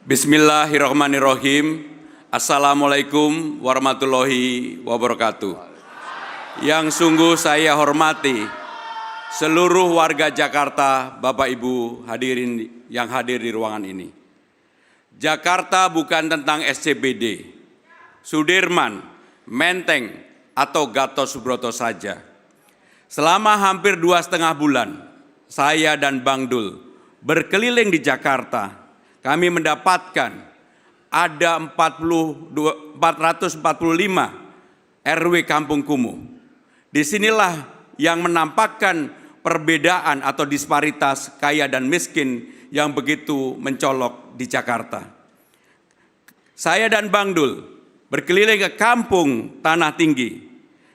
Bismillahirrahmanirrahim. Assalamualaikum warahmatullahi wabarakatuh. Yang sungguh saya hormati seluruh warga Jakarta, Bapak Ibu hadirin yang hadir di ruangan ini. Jakarta bukan tentang SCBD, Sudirman, Menteng, atau Gatot Subroto saja. Selama hampir 2,5 bulan, saya dan Bang Dul berkeliling di Jakarta. Kami mendapatkan ada 445 RW Kampung Kumuh. Disinilah yang menampakkan perbedaan atau disparitas kaya dan miskin yang begitu mencolok di Jakarta. Saya dan Bang Dul berkeliling ke Kampung Tanah Tinggi,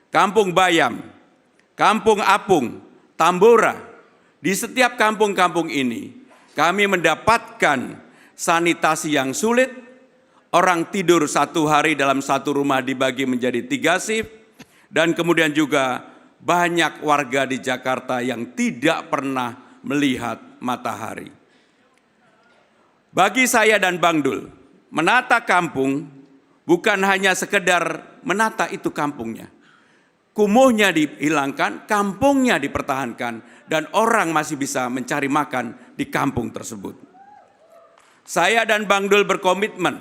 Kampung Bayam, Kampung Apung, Tambora. Di setiap kampung-kampung ini kami mendapatkan sanitasi yang sulit, orang tidur 1 hari dalam satu rumah dibagi menjadi 3 shift, dan kemudian juga banyak warga di Jakarta yang tidak pernah melihat matahari. Bagi saya dan Bang Dul, menata kampung bukan hanya sekedar menata itu kampungnya. Kumuhnya dihilangkan, kampungnya dipertahankan, dan orang masih bisa mencari makan di kampung tersebut. Saya dan Bang Dul berkomitmen,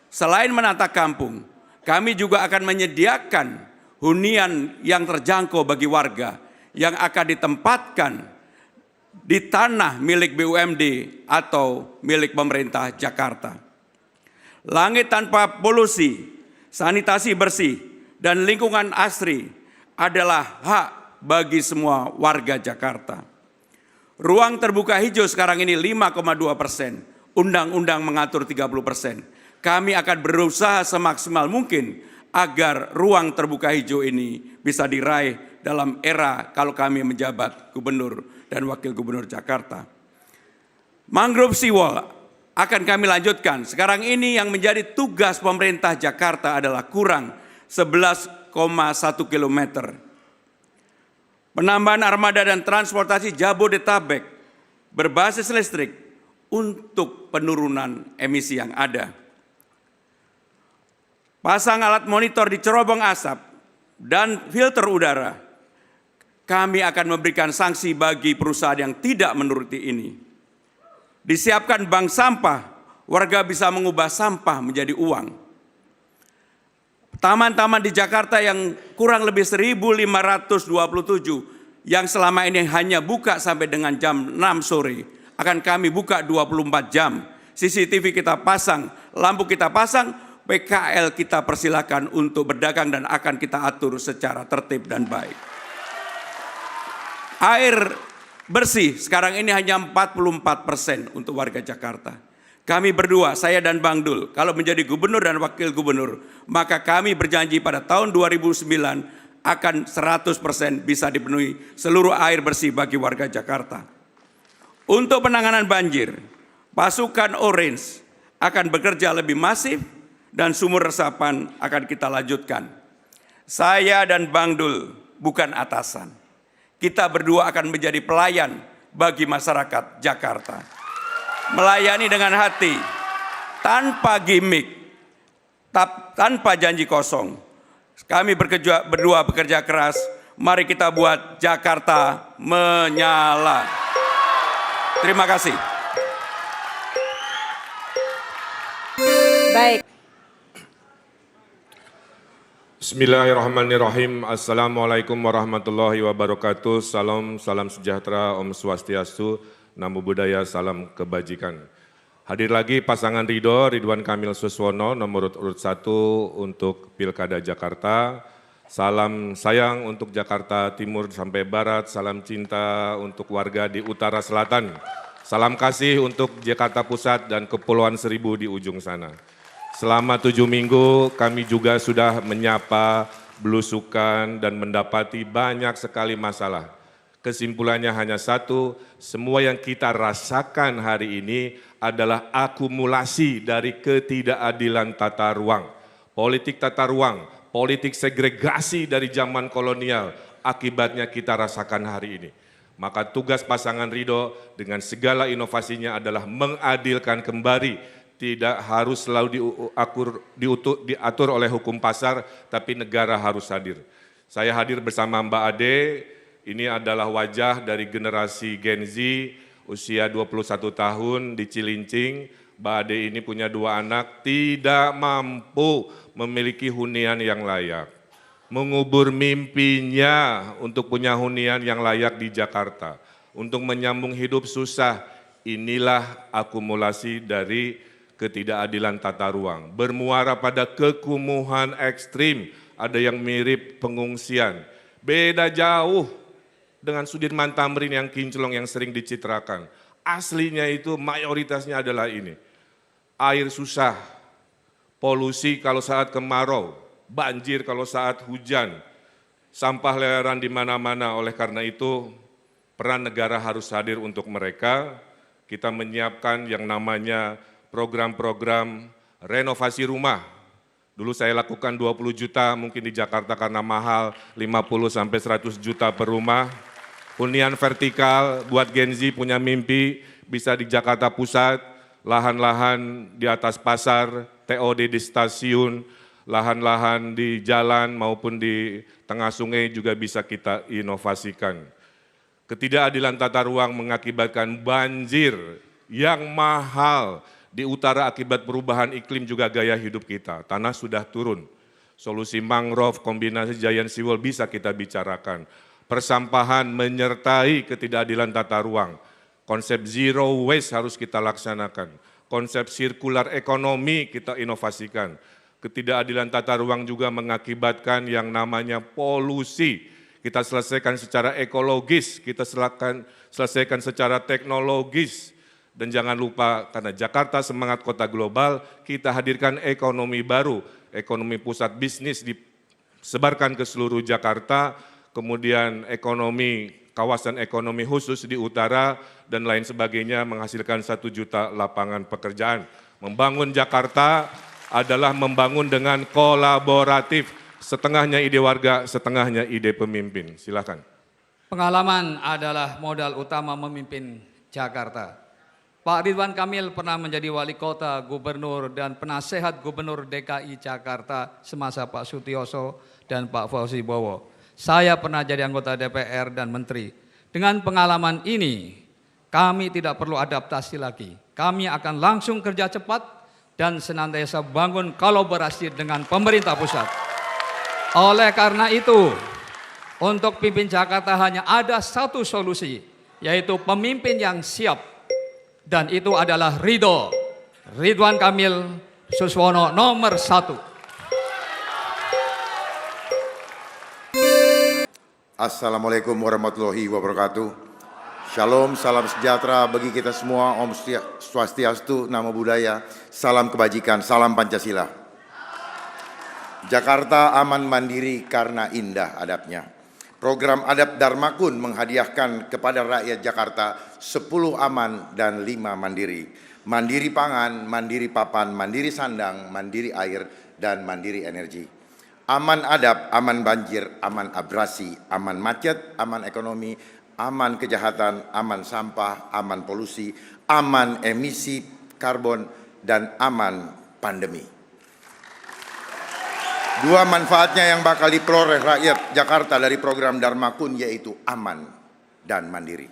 selain menata kampung, kami juga akan menyediakan hunian yang terjangkau bagi warga yang akan ditempatkan di tanah milik BUMD atau milik pemerintah Jakarta. Langit tanpa polusi, sanitasi bersih, dan lingkungan asri adalah hak bagi semua warga Jakarta. Ruang terbuka hijau sekarang ini 5,2%. Undang-undang mengatur 30%. Kami akan berusaha semaksimal mungkin agar ruang terbuka hijau ini bisa diraih dalam era kalau kami menjabat gubernur dan wakil gubernur Jakarta. Mangrove seawall akan kami lanjutkan. Sekarang ini yang menjadi tugas pemerintah Jakarta adalah kurang 11,1 km. Penambahan armada dan transportasi Jabodetabek berbasis listrik untuk penurunan emisi yang ada. Pasang alat monitor di cerobong asap dan filter udara. Kami akan memberikan sanksi bagi perusahaan yang tidak menuruti ini. Disiapkan bank sampah, warga bisa mengubah sampah menjadi uang. Taman-taman di Jakarta yang kurang lebih 1.527 yang selama ini hanya buka sampai dengan jam 6 sore, akan kami buka 24 jam. CCTV kita pasang, lampu kita pasang, PKL kita persilakan untuk berdagang dan akan kita atur secara tertib dan baik. Air bersih sekarang ini hanya 44% untuk warga Jakarta. Kami berdua, saya dan Bang Dul, kalau menjadi gubernur dan wakil gubernur, maka kami berjanji pada tahun 2009 akan 100% bisa dipenuhi seluruh air bersih bagi warga Jakarta. Untuk penanganan banjir, pasukan Orange akan bekerja lebih masif dan sumur resapan akan kita lanjutkan. Saya dan Bang Dul bukan atasan. Kita berdua akan menjadi pelayan bagi masyarakat Jakarta. Melayani dengan hati, tanpa gimmick, tanpa janji kosong. Kami berdua bekerja keras, mari kita buat Jakarta menyala. Terima kasih. Baik. Bismillahirrahmanirrahim. Assalamualaikum warahmatullahi wabarakatuh. Salam sejahtera, Om Swastiastu, Namo Buddhaya, salam kebajikan. Hadir lagi pasangan Ridwan Kamil Suswono, nomor urut 1 untuk Pilkada Jakarta. Salam sayang untuk Jakarta Timur sampai Barat, salam cinta untuk warga di Utara Selatan. Salam kasih untuk Jakarta Pusat dan Kepulauan Seribu di ujung sana. Selama 7 minggu kami juga sudah menyapa, belusukan dan mendapati banyak sekali masalah. Kesimpulannya hanya satu, semua yang kita rasakan hari ini adalah akumulasi dari ketidakadilan tata ruang. Politik tata ruang, politik segregasi dari zaman kolonial, akibatnya kita rasakan hari ini. Maka tugas pasangan Ridho dengan segala inovasinya adalah mengadilkan kembali tidak harus selalu diatur oleh hukum pasar, tapi negara harus hadir. Saya hadir bersama Mbak Ade, ini adalah wajah dari generasi Gen Z, usia 21 tahun di Cilincing. Mbak Ade ini punya 2 anak, tidak mampu memiliki hunian yang layak. Mengubur mimpinya untuk punya hunian yang layak di Jakarta. Untuk menyambung hidup susah, inilah akumulasi dari ketidakadilan tata ruang. Bermuara pada kekumuhan ekstrim, ada yang mirip pengungsian. Beda jauh dengan Sudirman Tamrin yang kinclong yang sering dicitrakan. Aslinya itu mayoritasnya adalah ini. Air susah, polusi kalau saat kemarau, banjir kalau saat hujan, sampah leleran di mana-mana. Oleh karena itu, peran negara harus hadir untuk mereka. Kita menyiapkan yang namanya program-program renovasi rumah. Dulu saya lakukan 20 juta, mungkin di Jakarta karena mahal, 50 sampai 100 juta per rumah. Hunian vertikal buat Gen Z punya mimpi, bisa di Jakarta Pusat, lahan-lahan di atas pasar, TOD di stasiun, lahan-lahan di jalan maupun di tengah sungai juga bisa kita inovasikan. Ketidakadilan tata ruang mengakibatkan banjir yang mahal di utara akibat perubahan iklim juga gaya hidup kita. Tanah sudah turun. Solusi mangrove, kombinasi giant seawall bisa kita bicarakan. Persampahan menyertai ketidakadilan tata ruang. Konsep zero waste harus kita laksanakan. Konsep sirkular ekonomi kita inovasikan. Ketidakadilan tata ruang juga mengakibatkan yang namanya polusi. Kita selesaikan secara ekologis, kita selesaikan secara teknologis. Dan jangan lupa, karena Jakarta semangat kota global, kita hadirkan ekonomi baru, ekonomi pusat bisnis disebarkan ke seluruh Jakarta, kemudian ekonomi, kawasan ekonomi khusus di utara, dan lain sebagainya menghasilkan 1 juta lapangan pekerjaan. Membangun Jakarta adalah membangun dengan kolaboratif, setengahnya ide warga, setengahnya ide pemimpin. Silakan. Pengalaman adalah modal utama memimpin Jakarta. Pak Ridwan Kamil pernah menjadi wali kota, gubernur, dan penasehat gubernur DKI Jakarta semasa Pak Sutioso dan Pak Fauzi Bowo. Saya pernah jadi anggota DPR dan menteri. Dengan pengalaman ini, kami tidak perlu adaptasi lagi. Kami akan langsung kerja cepat dan senantiasa bangun kolaborasi dengan pemerintah pusat. Oleh karena itu, untuk pimpin Jakarta hanya ada satu solusi, yaitu pemimpin yang siap. Dan itu adalah Ridwan Kamil Suswono nomor 1. Assalamualaikum warahmatullahi wabarakatuh. Shalom, salam sejahtera bagi kita semua. Om Swastiastu, Namo Buddhaya, salam kebajikan, salam Pancasila. Jakarta aman mandiri karena indah adabnya. Program Adab Dharmakun menghadiahkan kepada rakyat Jakarta 10 aman dan 5 mandiri. Mandiri pangan, mandiri papan, mandiri sandang, mandiri air, dan mandiri energi. Aman adab, aman banjir, aman abrasi, aman macet, aman ekonomi, aman kejahatan, aman sampah, aman polusi, aman emisi karbon, dan aman pandemi. 2 manfaatnya yang bakal diperoleh rakyat Jakarta dari program Dharmakun yaitu aman dan mandiri.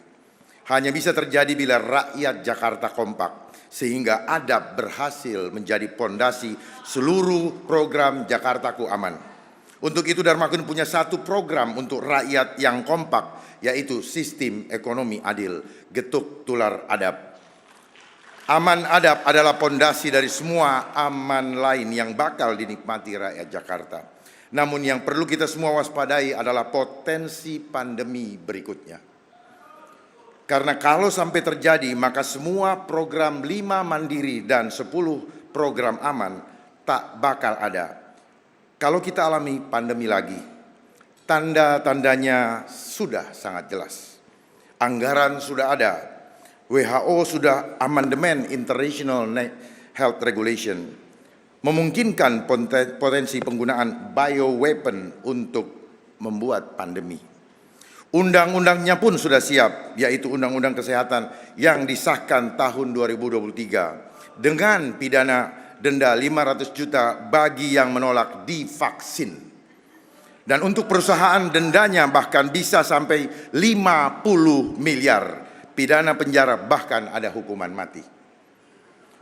Hanya bisa terjadi bila rakyat Jakarta kompak, sehingga adab berhasil menjadi pondasi seluruh program Jakartaku Aman. Untuk itu Dharmakun punya satu program untuk rakyat yang kompak, yaitu sistem ekonomi adil, getuk tular adab. Aman adab adalah pondasi dari semua aman lain yang bakal dinikmati rakyat Jakarta. Namun yang perlu kita semua waspadai adalah potensi pandemi berikutnya. Karena kalau sampai terjadi, maka semua program 5 mandiri dan 10 program aman tak bakal ada. Kalau kita alami pandemi lagi, tanda-tandanya sudah sangat jelas. Anggaran sudah ada. WHO sudah amandemen International Health Regulation, memungkinkan potensi penggunaan bioweapon untuk membuat pandemi. Undang-undangnya pun sudah siap, yaitu Undang-Undang Kesehatan yang disahkan tahun 2023. dengan pidana denda 500 juta bagi yang menolak divaksin. Dan untuk perusahaan dendanya bahkan bisa sampai 50 miliar, pidana penjara, bahkan ada hukuman mati.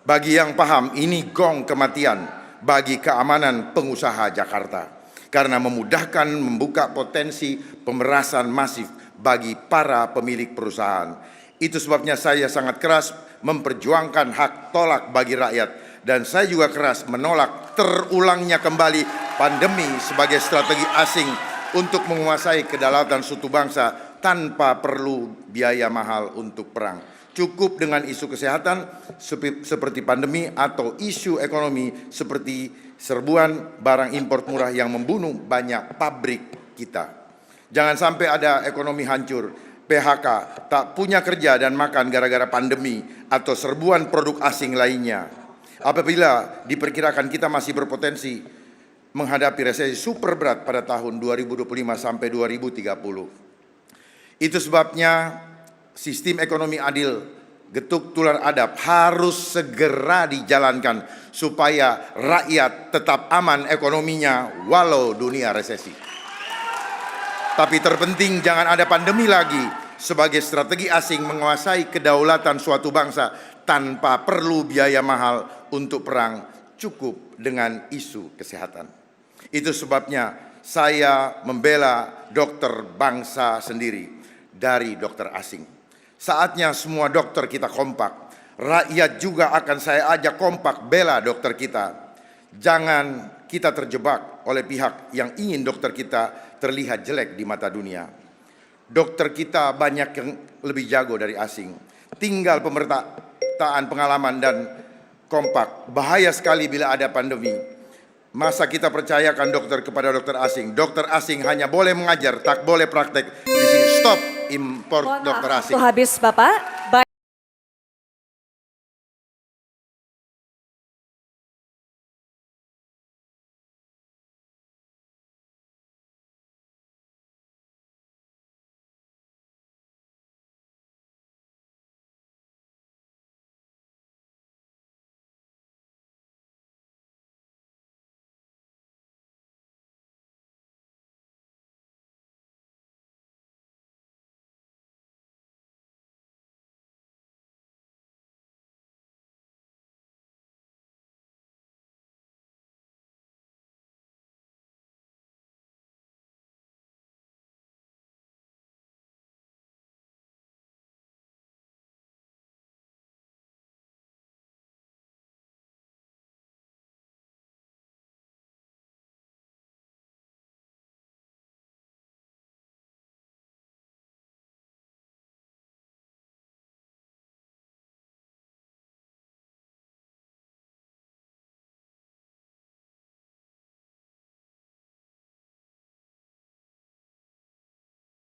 Bagi yang paham, ini gong kematian bagi keamanan pengusaha Jakarta, karena memudahkan membuka potensi pemerasan masif bagi para pemilik perusahaan. Itu sebabnya saya sangat keras memperjuangkan hak tolak bagi rakyat, dan saya juga keras menolak terulangnya kembali pandemi sebagai strategi asing untuk menguasai kedaulatan suatu bangsa tanpa perlu biaya mahal untuk perang. Cukup dengan isu kesehatan seperti pandemi atau isu ekonomi seperti serbuan barang impor murah yang membunuh banyak pabrik kita. Jangan sampai ada ekonomi hancur, PHK, tak punya kerja dan makan gara-gara pandemi atau serbuan produk asing lainnya. Apabila diperkirakan kita masih berpotensi menghadapi resesi super berat pada tahun 2025 sampai 2030. Itu sebabnya sistem ekonomi adil, getuk tular adab harus segera dijalankan supaya rakyat tetap aman ekonominya walau dunia resesi. Tapi terpenting jangan ada pandemi lagi sebagai strategi asing menguasai kedaulatan suatu bangsa tanpa perlu biaya mahal untuk perang, cukup dengan isu kesehatan. Itu sebabnya saya membela dokter bangsa sendiri dari dokter asing. Saatnya semua dokter kita kompak. Rakyat juga akan saya ajak kompak bela dokter kita. Jangan kita terjebak oleh pihak yang ingin dokter kita terlihat jelek di mata dunia. Dokter kita banyak yang lebih jago dari asing. Tinggal pemertaan pengalaman dan kompak. Bahaya sekali bila ada pandemi. Masa kita percayakan dokter kepada dokter asing? Dokter asing hanya boleh mengajar, tak boleh praktek. Di sini stop impor dokter asing. Waktu habis, Bapak.